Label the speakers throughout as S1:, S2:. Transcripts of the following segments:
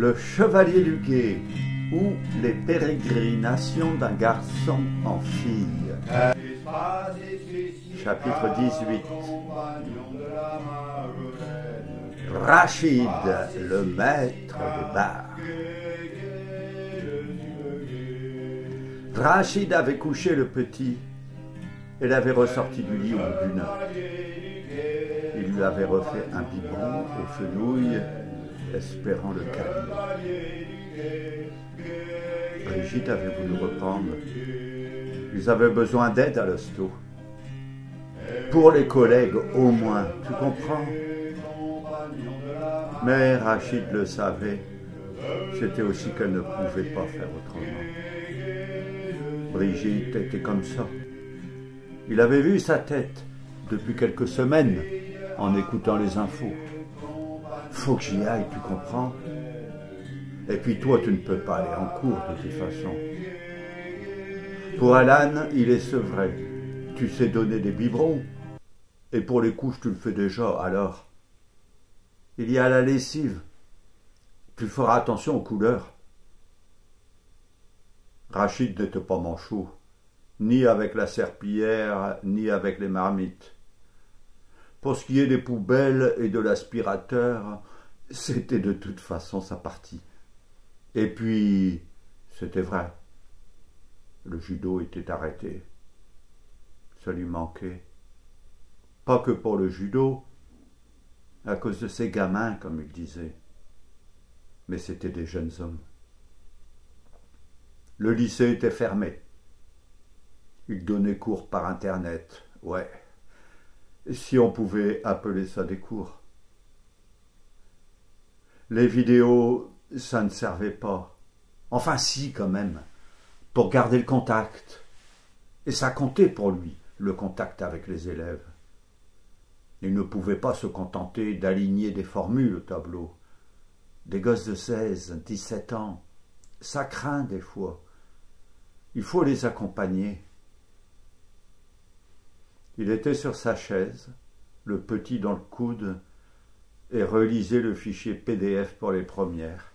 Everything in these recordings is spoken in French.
S1: Le Chevalier du Guet ou les pérégrinations d'un garçon en fille. Chapitre 18. Rachid, le maître des bars. Rachid avait couché le petit et l'avait ressorti du lit au bout d'une heure. Il lui avait refait un biberon aux fenouilles, espérant le calmer. Brigitte avait voulu reprendre. Ils avaient besoin d'aide à l'hosto. Pour les collègues au moins, tu comprends? Mais Rachid le savait, c'était aussi qu'elle ne pouvait pas faire autrement. Brigitte était comme ça. Il avait vu sa tête depuis quelques semaines en écoutant les infos. Faut que j'y aille, tu comprends? Et puis toi, tu ne peux pas aller en cours de toute façon. Pour Alan, il est sevré. Tu sais donner des biberons. Et pour les couches, tu le fais déjà, alors. Il y a la lessive. Tu feras attention aux couleurs. Rachid n'était pas manchot, ni avec la serpillière, ni avec les marmites. Pour ce qui est des poubelles et de l'aspirateur, c'était de toute façon sa partie. Et puis, c'était vrai. Le judo était arrêté. Ça lui manquait. Pas que pour le judo, à cause de ces gamins, comme il disait. Mais c'était des jeunes hommes. Le lycée était fermé. Il donnait cours par Internet. Ouais. Si on pouvait appeler ça des cours. Les vidéos, ça ne servait pas. Enfin si, quand même. Pour garder le contact. Et ça comptait pour lui, le contact avec les élèves. Il ne pouvait pas se contenter d'aligner des formules au tableau. Des gosses de 16, 17 ans, ça craint des fois. Il faut les accompagner. Il était sur sa chaise, le petit dans le coude, et relisait le fichier PDF pour les premières.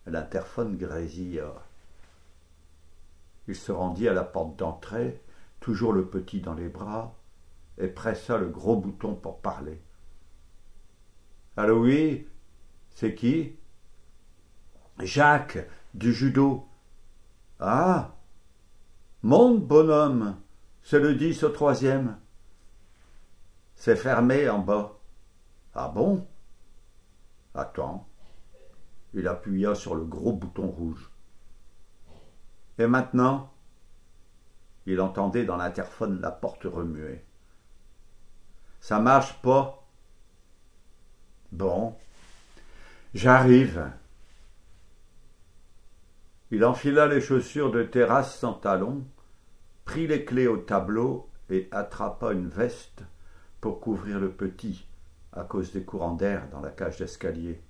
S1: L'interphone grésilla. Il se rendit à la porte d'entrée, toujours le petit dans les bras, et pressa le gros bouton pour parler. « Allô, oui, c'est qui ?»« Jacques, du judo. »« Ah, monte, bonhomme, c'est le 10 au 3e. »« C'est fermé en bas. »« Ah bon ?»« Attends. » Il appuya sur le gros bouton rouge. Et maintenant, il entendait dans l'interphone la porte remuer. Ça marche pas. Bon, j'arrive. Il enfila les chaussures de terrasse sans talons, prit les clés au tableau et attrapa une veste pour couvrir le petit à cause des courants d'air dans la cage d'escalier.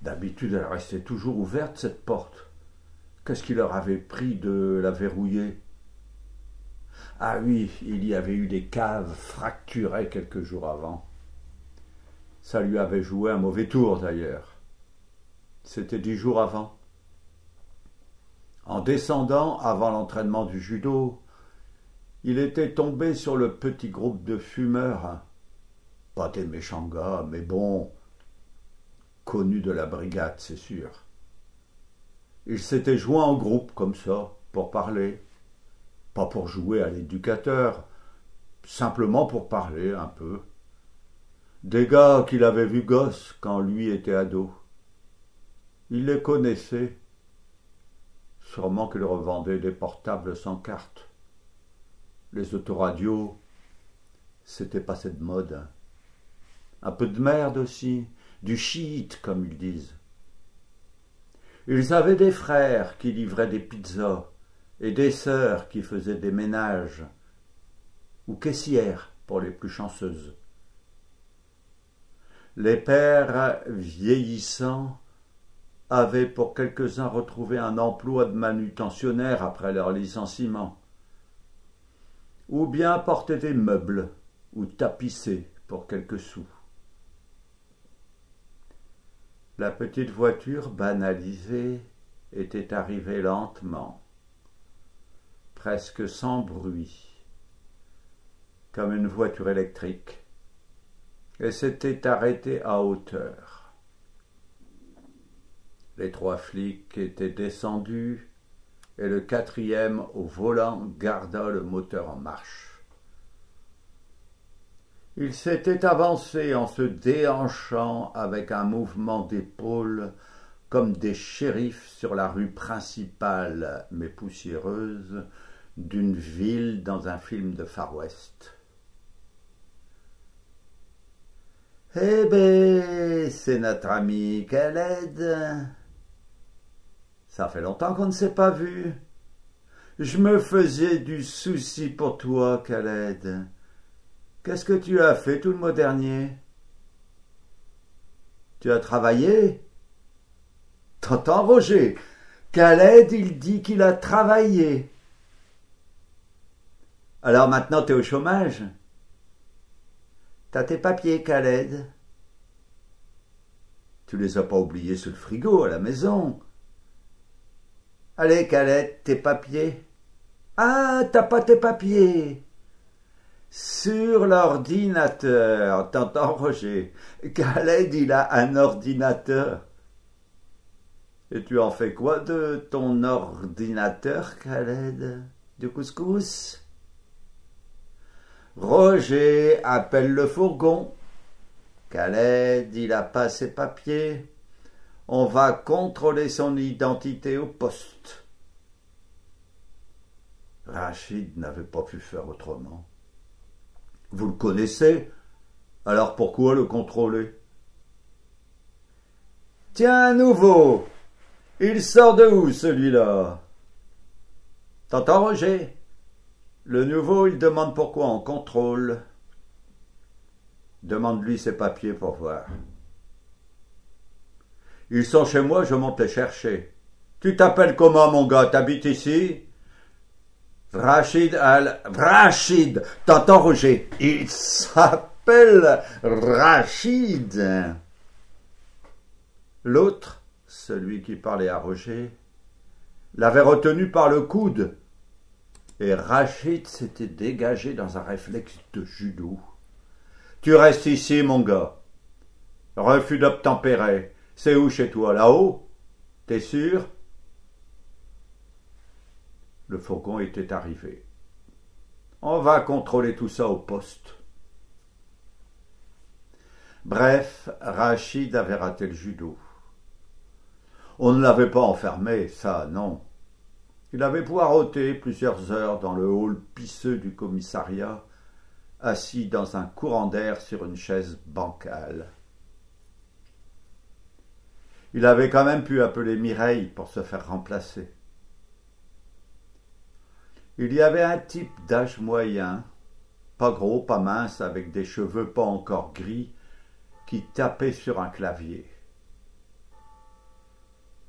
S1: D'habitude, elle restait toujours ouverte, cette porte. Qu'est-ce qui leur avait pris de la verrouiller? Ah oui, il y avait eu des caves fracturées quelques jours avant. Ça lui avait joué un mauvais tour d'ailleurs. C'était 10 jours avant. En descendant avant l'entraînement du judo, il était tombé sur le petit groupe de fumeurs. Pas des méchants gars, mais bon, connus de la brigade, c'est sûr. Ils s'étaient joints en groupe comme ça, pour parler. Pas pour jouer à l'éducateur, simplement pour parler un peu. Des gars qu'il avait vus gosses quand lui était ado. Il les connaissait. Sûrement qu'il revendait des portables sans carte. Les autoradios, c'était passé de mode. Un peu de merde aussi, du shit comme ils disent. Ils avaient des frères qui livraient des pizzas et des sœurs qui faisaient des ménages, ou caissières pour les plus chanceuses. Les pères vieillissants avaient pour quelques-uns retrouvé un emploi de manutentionnaire après leur licenciement, ou bien portaient des meubles ou tapissaient pour quelques sous. La petite voiture banalisée était arrivée lentement, presque sans bruit, comme une voiture électrique, et s'était arrêtée à hauteur. Les 3 flics étaient descendus, et le 4e au volant garda le moteur en marche. Il s'était avancé en se déhanchant avec un mouvement d'épaule comme des shérifs sur la rue principale, mais poussiéreuse, d'une ville dans un film de Far West. « Eh ben, c'est notre ami Khaled. Ça fait longtemps qu'on ne s'est pas vu. Je me faisais du souci pour toi, Khaled. Qu'est-ce que tu as fait tout le mois dernier? Tu as travaillé? T'entends, Roger? Khaled, il dit qu'il a travaillé. Alors maintenant, t'es au chômage? T'as tes papiers, Khaled? Tu les as pas oubliés sous le frigo, à la maison. Allez, Khaled, tes papiers. Ah, t'as pas tes papiers. Sur l'ordinateur, t'entends, Roger? Khaled, il a un ordinateur. Et tu en fais quoi de ton ordinateur, Khaled? Du couscous? Roger, appelle le fourgon. Khaled, il a pas ses papiers. On va contrôler son identité au poste. Rachid n'avait pas pu faire autrement. Vous le connaissez, alors pourquoi le contrôler? Tiens, un nouveau. Il sort de où, celui-là? T'entends, Roger? Le nouveau, il demande pourquoi on contrôle. Demande-lui ses papiers pour voir. Ils sont chez moi, je monte les chercher. Tu t'appelles comment, mon gars? T'habites ici? Rachid Rachid! T'entends, Roger? Il s'appelle Rachid! L'autre, celui qui parlait à Roger, l'avait retenu par le coude, et Rachid s'était dégagé dans un réflexe de judo. Tu restes ici, mon gars. Refus d'obtempérer. C'est où chez toi? Là-haut? T'es sûr? Le fourgon était arrivé. On va contrôler tout ça au poste. Bref, Rachid avait raté le judo. On ne l'avait pas enfermé, ça, non. Il avait poireauté plusieurs heures dans le hall pisseux du commissariat, assis dans un courant d'air sur une chaise bancale. Il avait quand même pu appeler Mireille pour se faire remplacer. Il y avait un type d'âge moyen, pas gros, pas mince, avec des cheveux pas encore gris, qui tapait sur un clavier.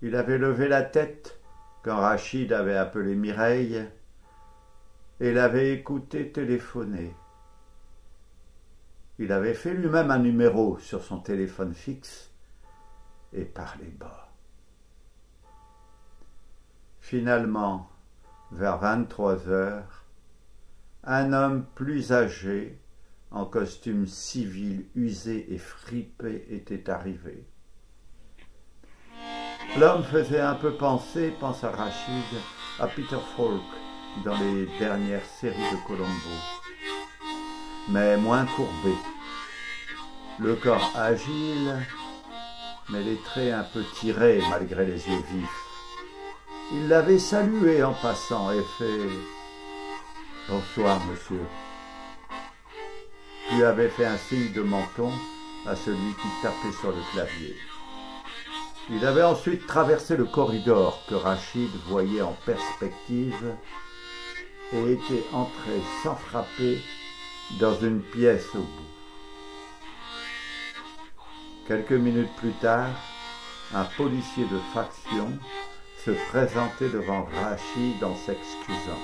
S1: Il avait levé la tête quand Rachid avait appelé Mireille et l'avait écouté téléphoner. Il avait fait lui-même un numéro sur son téléphone fixe et parlait bas. Finalement, vers 23 heures, un homme plus âgé, en costume civil usé et fripé, était arrivé. L'homme faisait un peu penser, pense à Rachid, à Peter Falk dans les dernières séries de Columbo, mais moins courbé. Le corps agile, mais les traits un peu tirés malgré les yeux vifs. Il l'avait salué en passant et fait « Bonsoir, monsieur ». Puis avait fait un signe de menton à celui qui tapait sur le clavier. Il avait ensuite traversé le corridor que Rachid voyait en perspective et était entré sans frapper dans une pièce au bout. Quelques minutes plus tard, un policier de faction se présentait devant Rachid en s'excusant.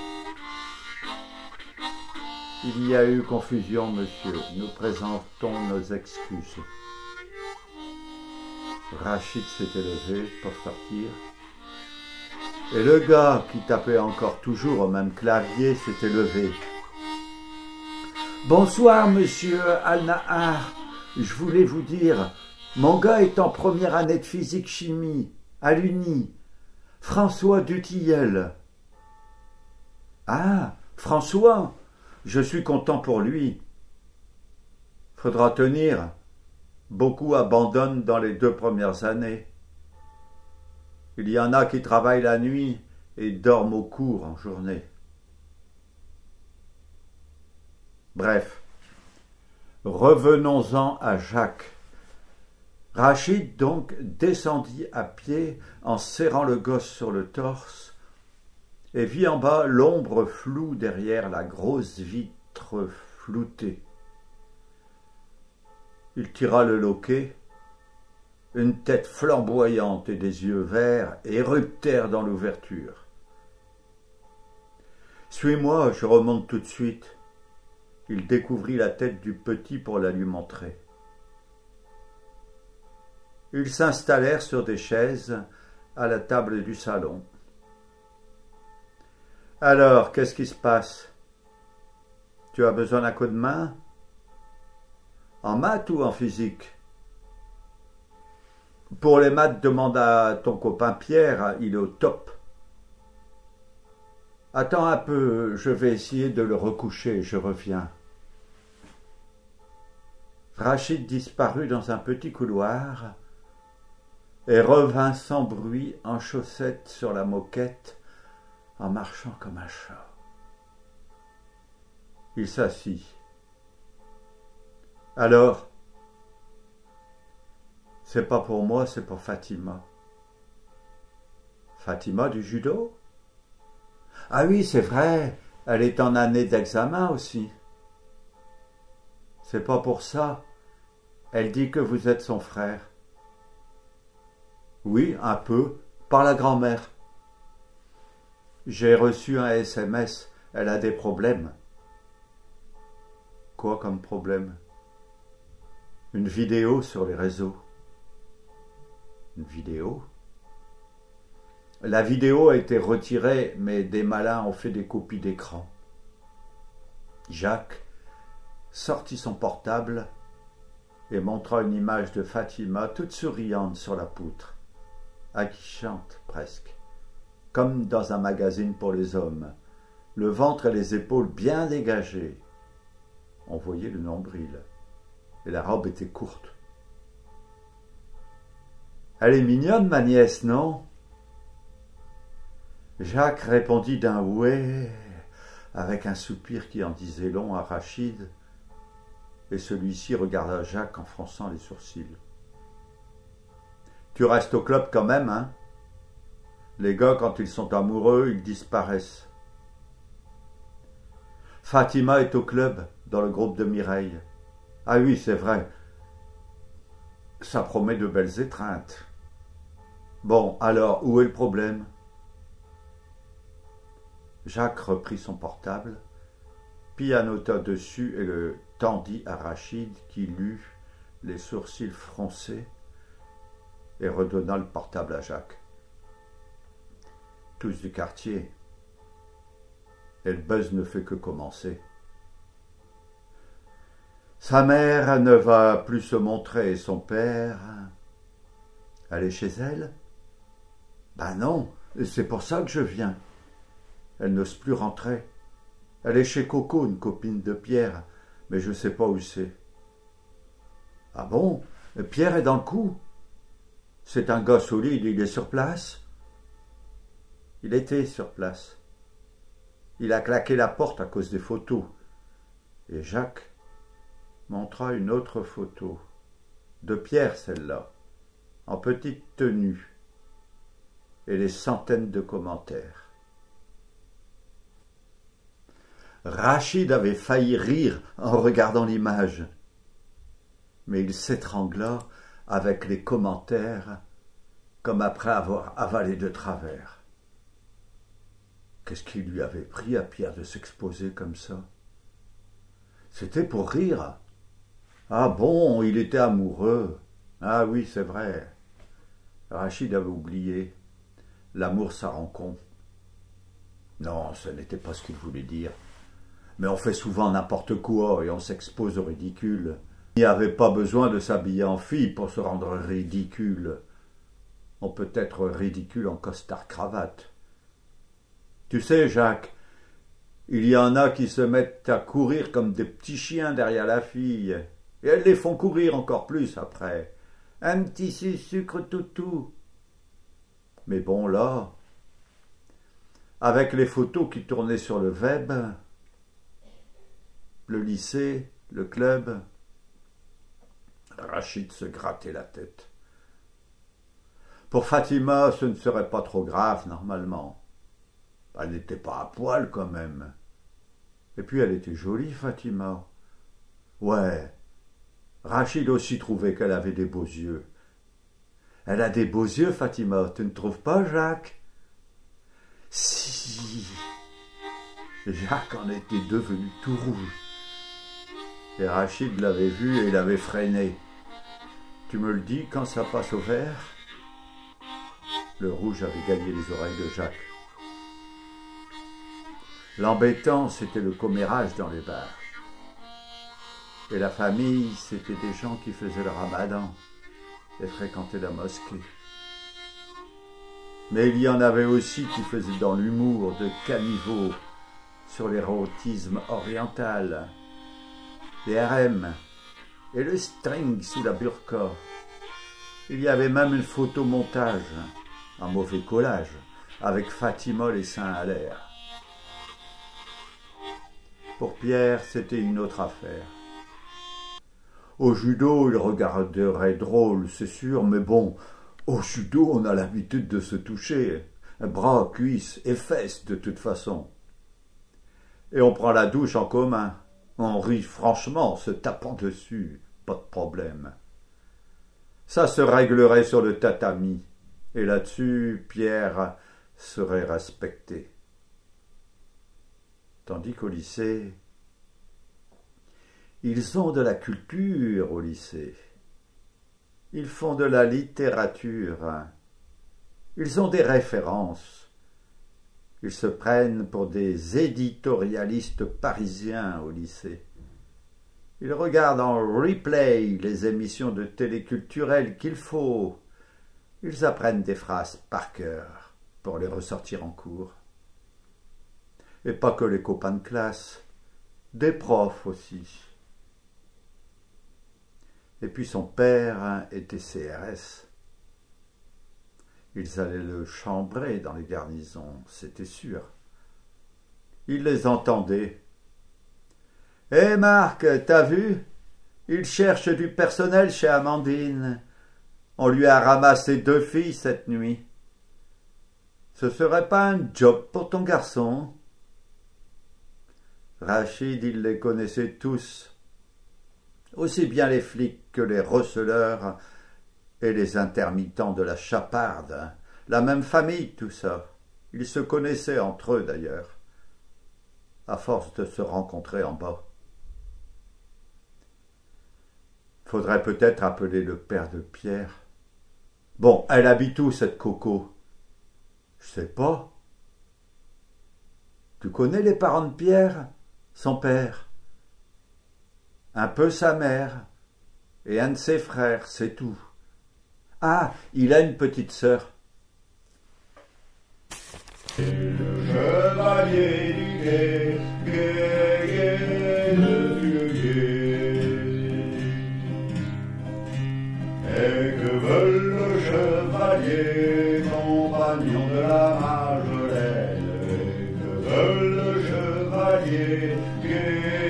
S1: « Il y a eu confusion, monsieur. Nous présentons nos excuses. » Rachid s'était levé pour sortir. Et le gars qui tapait encore toujours au même clavier s'était levé. Bonsoir, monsieur Al-Nahar. Je voulais vous dire, mon gars est en première année de physique-chimie, à l'Uni. François Dutilleul. Ah, François, je suis content pour lui. Faudra tenir. Beaucoup abandonnent dans les 2 premières années. Il y en a qui travaillent la nuit et dorment au cours en journée. Bref, revenons-en à Jacques. Rachid donc descendit à pied en serrant le gosse sur le torse et vit en bas l'ombre floue derrière la grosse vitre floutée. Il tira le loquet. Une tête flamboyante et des yeux verts éruptèrent dans l'ouverture. « Suis-moi, je remonte tout de suite. » Il découvrit la tête du petit pour la lui montrer. Ils s'installèrent sur des chaises à la table du salon. « Alors, qu'est-ce qui se passe? Tu as besoin d'un coup de main? En maths ou en physique? Pour les maths, demande à ton copain Pierre, il est au top. Attends un peu, je vais essayer de le recoucher, je reviens. Rachid disparut dans un petit couloir et revint sans bruit en chaussettes sur la moquette en marchant comme un chat. Il s'assit. Alors, c'est pas pour moi, c'est pour Fatima. Fatima du judo? Ah oui, c'est vrai, elle est en année d'examen aussi. C'est pas pour ça. Elle dit que vous êtes son frère. Oui, un peu, par la grand-mère. J'ai reçu un SMS, elle a des problèmes. Quoi comme problème? Une vidéo sur les réseaux. Une vidéo? La vidéo a été retirée, mais des malins ont fait des copies d'écran. Jacques sortit son portable et montra une image de Fatima toute souriante sur la poutre, aguichante presque, comme dans un magazine pour les hommes, le ventre et les épaules bien dégagés. On voyait le nombril, et la robe était courte. « Elle est mignonne, ma nièce, non ?» Jacques répondit d'un « ouais » avec un soupir qui en disait long à Rachid, et celui-ci regarda Jacques en fronçant les sourcils. « Tu restes au club quand même, hein? Les gars, quand ils sont amoureux, ils disparaissent. » Fatima est au club, dans le groupe de Mireille. « Ah oui, c'est vrai. Ça promet de belles étreintes. » Bon, alors, où est le problème? Jacques reprit son portable, pianota dessus et le tendit à Rachid, qui lut, les sourcils froncés, et redonna le portable à Jacques. Tous du quartier. Et le buzz ne fait que commencer. Sa mère ne va plus se montrer, et son père... Elle est chez elle? Ben non, c'est pour ça que je viens. Elle n'ose plus rentrer. Elle est chez Coco, une copine de Pierre, mais je ne sais pas où c'est. Ah bon? Pierre est dans le coup? C'est un gars solide, il est sur place? Il était sur place. Il a claqué la porte à cause des photos. Et Jacques montra une autre photo, de Pierre celle-là, en petite tenue, et des centaines de commentaires. Rachid avait failli rire en regardant l'image, mais il s'étrangla avec les commentaires comme après avoir avalé de travers. Qu'est-ce qui lui avait pris à Pierre de s'exposer comme ça? C'était pour rire. Ah bon, il était amoureux. Ah oui, c'est vrai. Rachid avait oublié. L'amour, ça rend con. Non, ce n'était pas ce qu'il voulait dire. Mais on fait souvent n'importe quoi et on s'expose au ridicule. Il n'y avait pas besoin de s'habiller en fille pour se rendre ridicule. On peut être ridicule en costard-cravate. Tu sais, Jacques, il y en a qui se mettent à courir comme des petits chiens derrière la fille. Et elles les font courir encore plus après. Un petit sucre toutou. Mais bon, là, avec les photos qui tournaient sur le web, le lycée, le club, Rachid se grattait la tête. Pour Fatima, ce ne serait pas trop grave, normalement. Elle n'était pas à poil, quand même. Et puis, elle était jolie, Fatima. Ouais, Rachid aussi trouvait qu'elle avait des beaux yeux. Elle a des beaux yeux, Fatima, tu ne trouves pas, Jacques? Si. Jacques en était devenu tout rouge. Et Rachid l'avait vu et il avait freiné. Tu me le dis quand ça passe au vert? Le rouge avait gagné les oreilles de Jacques. L'embêtant, c'était le commérage dans les bars. Et la famille, c'était des gens qui faisaient le ramadan et fréquentaient la mosquée. Mais il y en avait aussi qui faisaient dans l'humour de caniveau sur l'érotisme oriental, les harems et le string sous la burqa. Il y avait même une photomontage, un mauvais collage, avec Fatima les seins à l'air. Pour Pierre, c'était une autre affaire. Au judo, il regarderait drôle, c'est sûr, mais bon, au judo, on a l'habitude de se toucher, bras, cuisses et fesses de toute façon. Et on prend la douche en commun. On rit franchement, se tapant dessus, pas de problème. Ça se réglerait sur le tatami, et là-dessus, Pierre serait respecté. Tandis qu'au lycée, ils ont de la culture au lycée. Ils font de la littérature. Ils ont des références. Ils se prennent pour des éditorialistes parisiens au lycée. Ils regardent en replay les émissions de télé culturelles qu'il faut. Ils apprennent des phrases par cœur pour les ressortir en cours. Et pas que les copains de classe, des profs aussi. Et puis son père était CRS. Ils allaient le chambrer dans les garnisons, c'était sûr. Il les entendait. « Hé Marc, t'as vu? Il cherche du personnel chez Amandine. On lui a ramassé 2 filles cette nuit. Ce serait pas un job pour ton garçon? » Rachid, il les connaissait tous, aussi bien les flics que les receleurs et les intermittents de la chaparde, la même famille, tout ça. Ils se connaissaient entre eux, d'ailleurs, à force de se rencontrer en bas. Faudrait peut-être appeler le père de Pierre. Bon, elle habite où, cette Coco? Je sais pas. Tu connais les parents de Pierre? Son père, un peu sa mère, et un de ses frères, c'est tout. Ah, il a une petite sœur. Le chevalier du guet, guet, guet, le guet. Et que veut le chevalier, compagnon de la Magdeleine? Et que veut le chevalier, guet,